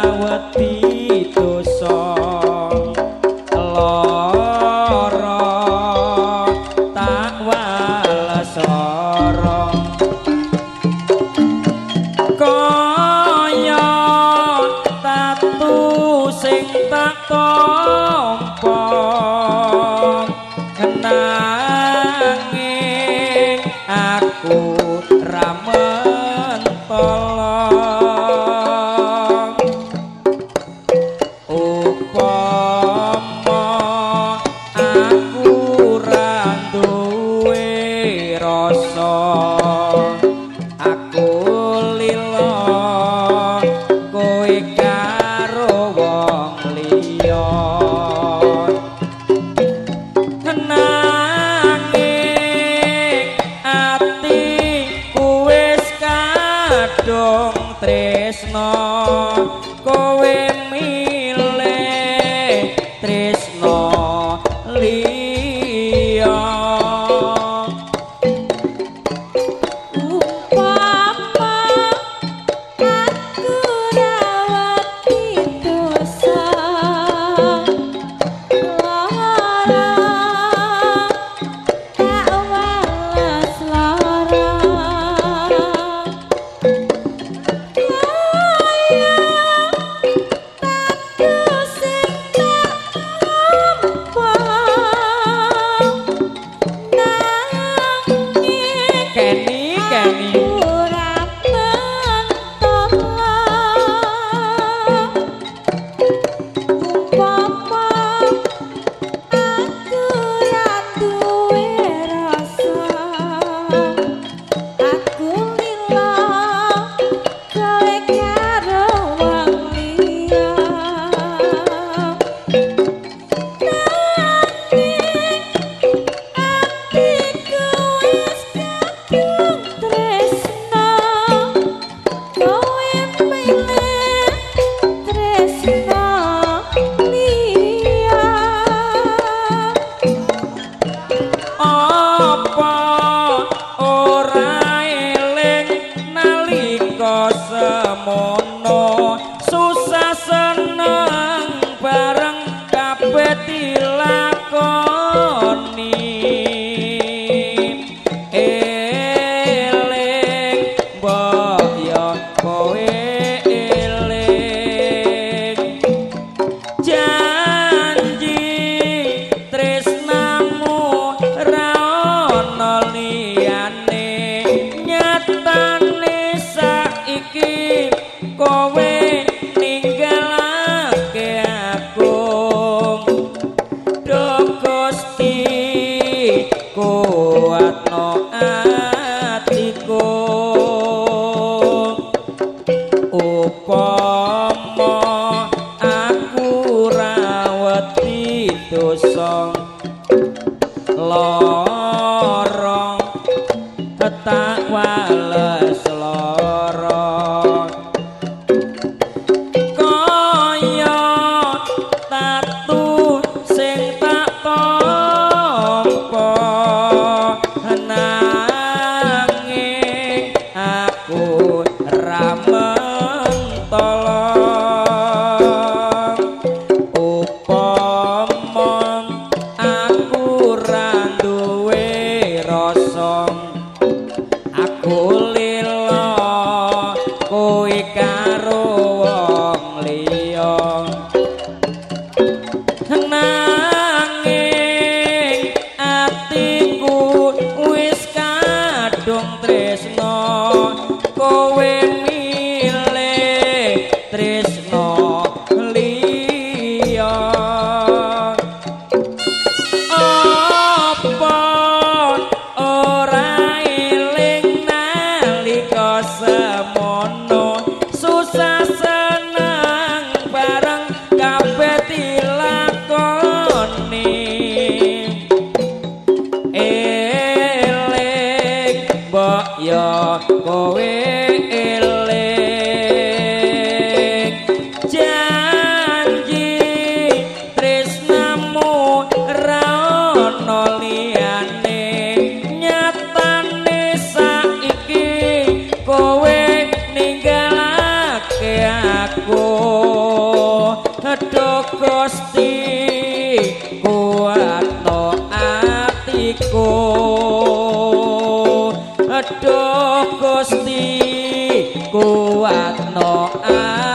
wedi dosa lara tak walesara kaya tatu sing tak tampa nanging aku ra mentala upama aku ra duwe rasa aku lila kowe karo wong liya nanging atiku wis kadung tresna kowe milih tresna liya upama aku rawati dosa lara tak welas lara Kenny semono susah seneng bareng kabeh dilakoni eling mbok yo kowe eling janji tresnamu ra ono liyane nyatane saiki kowe ninggalake aku do Gusti kuatno atiku upama aku ra wedi dosa lara tak wales lara kaya tatu sing tak tampa nanging aku ra mentala upama aku ra duwe rasa aku lila kowe karo wong liya nanging atiku wis kadung tresna kowe milih tresna liya apa ora eling nalika semono susah seneng bareng kabeh dilakoni eling mbok yo kowe eling Aduh Gusti kuatno atiku Aduh Gusti kuatno atiku